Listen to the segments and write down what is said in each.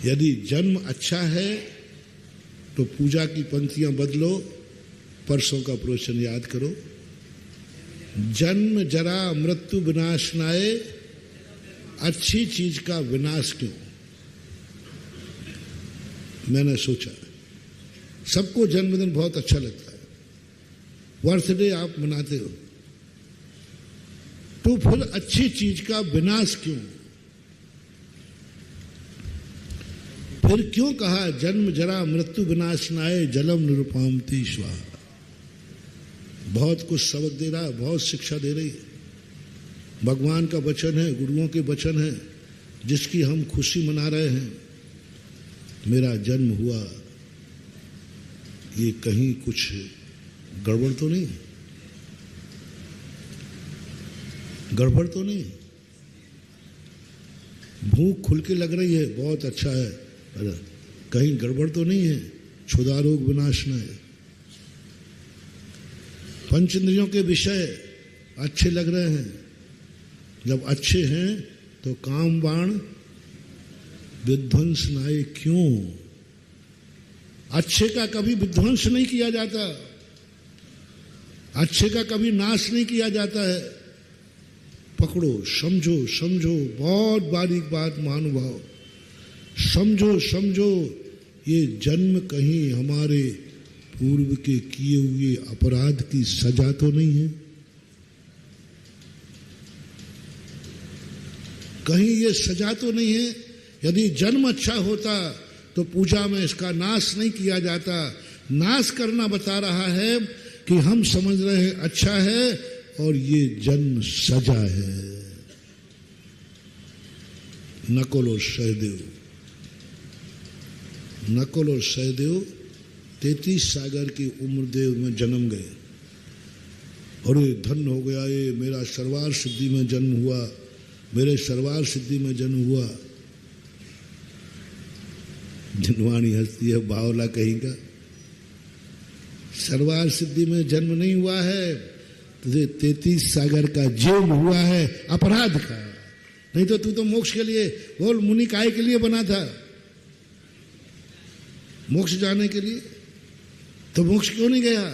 यदि जन्म अच्छा है तो पूजा की पंक्तियां बदलो, परसों का प्रवचन याद करो। जन्म जरा मृत्यु विनाशनाए, अच्छी चीज का विनाश क्यों। मैंने सोचा सबको जन्मदिन बहुत अच्छा लगता है, बर्थडे आप मनाते हो, तो फिर अच्छी चीज का विनाश क्यों। फिर क्यों कहा जन्म जरा मृत्यु विनाशनाए जलम निरुपामति स्वाहा। बहुत कुछ सबक दे रहा है, बहुत शिक्षा दे रही है। भगवान का वचन है, गुरुओं के वचन है, जिसकी हम खुशी मना रहे हैं। मेरा जन्म हुआ, ये कहीं कुछ गड़बड़ तो नहीं, गड़बड़ तो नहीं। भूख खुल के लग रही है, बहुत अच्छा है, कहीं गड़बड़ तो नहीं है। क्षुधा रोग विनाशनाय, पंच इंद्रियों के विषय अच्छे लग रहे हैं। जब अच्छे हैं तो काम बाण विध्वंस नाय क्यों। अच्छे का कभी विध्वंस नहीं किया जाता, अच्छे का कभी नाश नहीं किया जाता है। पकड़ो, समझो समझो, बहुत बारीक बात महानुभाव, समझो समझो। ये जन्म कहीं हमारे पूर्व के किए हुए अपराध की सजा तो नहीं है। कहीं ये सजा तो नहीं है। यदि जन्म अच्छा होता तो पूजा में इसका नाश नहीं किया जाता। नाश करना बता रहा है कि हम समझ रहे हैं अच्छा है और ये जन्म सजा है। नकुल और सहदेव, नकुल और सहदेव 33 सागर की उम्र देव में जन्म गए और ये धन हो गया, ये मेरा सर्वार सिद्धि में जन्म हुआ, मेरे सर्वार सिद्धि में जन्म हुआ। जनवाणी हंसती है, बावला कहेगा। सर्वार सिद्धि में जन्म नहीं हुआ है, तुझे 33 सागर का जेल हुआ है अपराध का। नहीं तो तू तो मोक्ष के लिए, बोल मुनि काय के लिए बना था, मोक्ष जाने के लिए। तो मोक्ष क्यों नहीं गया।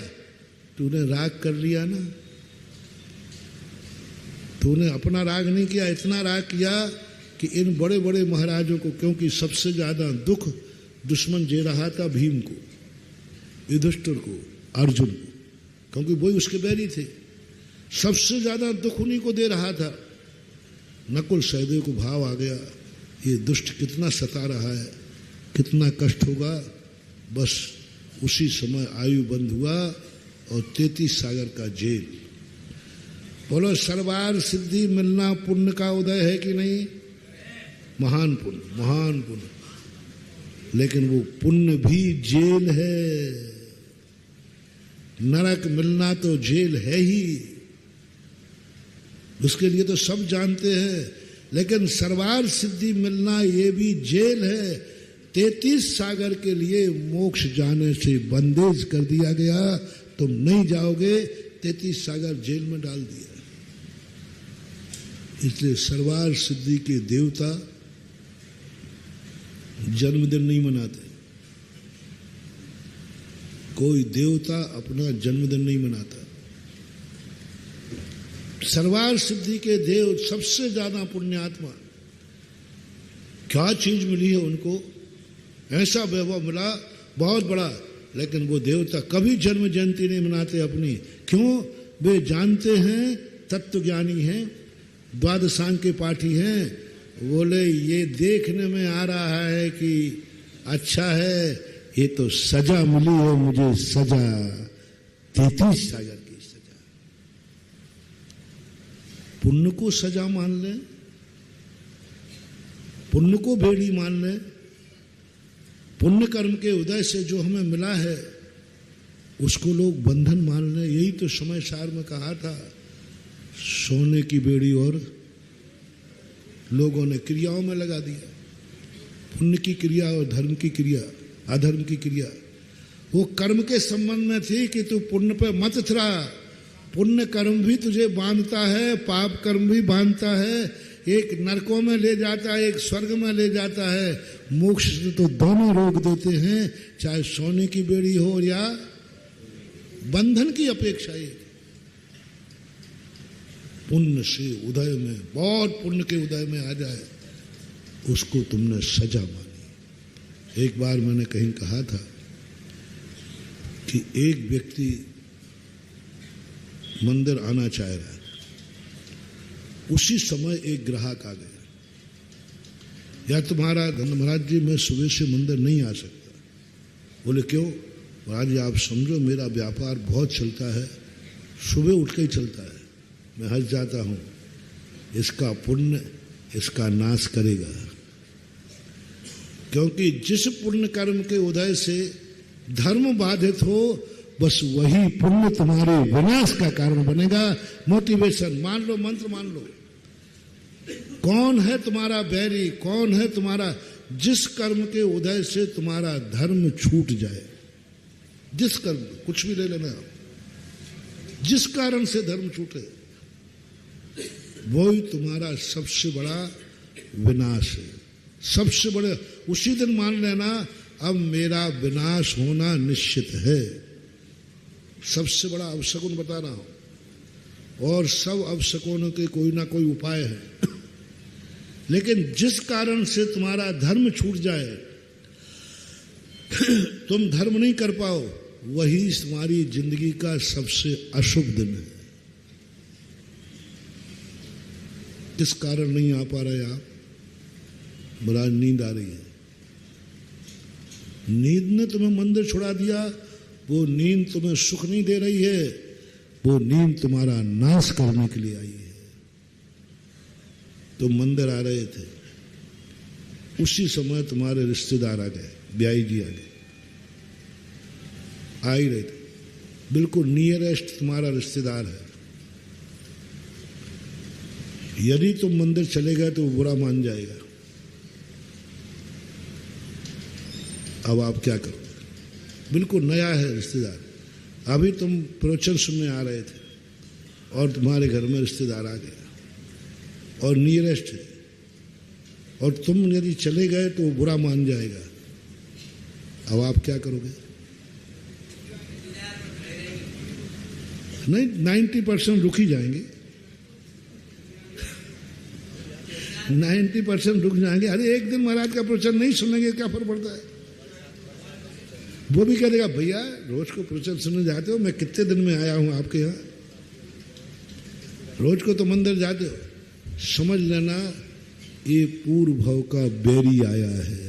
तूने राग कर लिया ना, तूने अपना राग नहीं किया, इतना राग किया कि इन बड़े बड़े महाराजों को, क्योंकि सबसे ज्यादा दुख दुश्मन दे रहा था भीम को, युधिष्ठिर को, अर्जुन को, क्योंकि वही उसके बैरी थे। सबसे ज्यादा दुख उन्हीं को दे रहा था। नकुल सहदेव को भाव आ गया, ये दुष्ट कितना सता रहा है, कितना कष्ट होगा। बस उसी समय आयु बंद हुआ और 33 सागर का जेल। बोलो सर्वार सिद्धि मिलना पुण्य का उदय है कि नहीं। महान पुण्य, महान पुण्य। लेकिन वो पुण्य भी जेल है। नरक मिलना तो जेल है ही, उसके लिए तो सब जानते हैं। लेकिन सर्वार सिद्धि मिलना ये भी जेल है। 33 सागर के लिए मोक्ष जाने से बंदेज कर दिया गया, तुम नहीं जाओगे, 33 सागर जेल में डाल दिया। इसलिए सर्वार सिद्धि के देवता जन्मदिन नहीं मनाते। कोई देवता अपना जन्मदिन नहीं मनाता। सर्वार सिद्धि के देव सबसे ज्यादा पुण्यात्मा, क्या चीज मिली है उनको, ऐसा वैभव मिला बहुत बड़ा। लेकिन वो देवता कभी जन्म जयंती नहीं मनाते अपनी। क्यों। वे जानते हैं, तत्वज्ञानी हैं, द्वादशांग के पाठी हैं। बोले ये देखने में आ रहा है कि अच्छा है, ये तो सजा मिली है मुझे, सजा 33 सागर की सजा। पुण्य को सजा मान लें, पुण्य को बेड़ी मान लें। पुण्य कर्म के उदय से जो हमें मिला है उसको लोग बंधन मान लें। यही तो समय सार में कहा था, सोने की बेड़ी और लोगों ने क्रियाओं में लगा दिया। पुण्य की क्रिया और धर्म की क्रिया, अधर्म की क्रिया वो कर्म के संबंध में थी कि तू पुण्य पे मत उतरा। पुण्य कर्म भी तुझे बांधता है, पाप कर्म भी बांधता है। एक नरकों में ले जाता है, एक स्वर्ग में ले जाता है। मोक्ष से तो दोनों रोक देते हैं, चाहे सोने की बेड़ी हो या बंधन की अपेक्षा। एक पुण्य से उदय में, बहुत पुण्य के उदय में आ जाए, उसको तुमने सजा मानी। एक बार मैंने कहीं कहा था कि एक व्यक्ति मंदिर आना चाह रहा है, उसी समय एक ग्राहक आ गया, या तुम्हारा धन महाराज जी मैं सुबह से मंदिर नहीं आ सकता। बोले क्यों? महाराज जी आप समझो मेरा व्यापार बहुत चलता है, सुबह उठ के ही चलता है, मैं हंस जाता हूँ, इसका पुण्य इसका नाश करेगा। क्योंकि जिस पुण्य कर्म के उदय से धर्म बाधित हो, बस वही पुण्य तुम्हारे विनाश का कारण बनेगा। मोटिवेशन मान लो, मंत्र मान लो। कौन है तुम्हारा बैरी, कौन है तुम्हारा? जिस कर्म के उदय से तुम्हारा धर्म छूट जाए, जिस कर्म, कुछ भी ले लेना आप, जिस कारण से धर्म छूटे, वही तुम्हारा सबसे बड़ा विनाश है। सबसे बड़े, उसी दिन मान लेना अब मेरा विनाश होना निश्चित है। सबसे बड़ा अवशकुन बता रहा हूं, और सब अवशकुनों के कोई ना कोई उपाय है। लेकिन जिस कारण से तुम्हारा धर्म छूट जाए, तुम धर्म नहीं कर पाओ, वही तुम्हारी जिंदगी का सबसे अशुभ दिन है। किस कारण नहीं आ पा रहे आप? बड़ा नींद आ रही है। नींद ने तुम्हें मंदिर छुड़ा दिया, वो नींद तुम्हें सुख नहीं दे रही है, वो नींद तुम्हारा नाश करने के लिए आई है। तुम मंदिर आ रहे थे, उसी समय तुम्हारे रिश्तेदार आ गए, ब्याई जी आ गए, आ ही रहे थे, बिल्कुल नियरेस्ट तुम्हारा रिश्तेदार है। यदि तुम मंदिर चले गए तो वो बुरा मान जाएगा। अब आप क्या करोगे? बिल्कुल नया है रिश्तेदार, अभी तुम प्रवचन सुनने आ रहे थे और तुम्हारे घर में रिश्तेदार आ गया और नियरेस्ट है, और तुम यदि चले गए तो वो बुरा मान जाएगा। अब आप क्या करोगे? नहीं, 90% रुक ही जाएंगे, 90% रुक जाएंगे। अरे एक दिन महाराज का प्रवचन नहीं सुनेंगे, क्या फर्क पड़ता है? वो भी कह देगा भैया रोज को प्रवचन सुनने जाते हो, मैं कितने दिन में आया हूं आपके यहाँ, रोज को तो मंदिर जाते हो। समझ लेना ये पूर्व भव का बैरी आया है।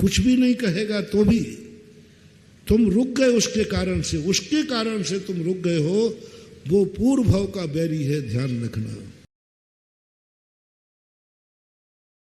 कुछ भी नहीं कहेगा तो भी तुम रुक गए उसके कारण से, उसके कारण से तुम रुक गए हो। वो पूर्व भव का बैरी है, ध्यान रखना।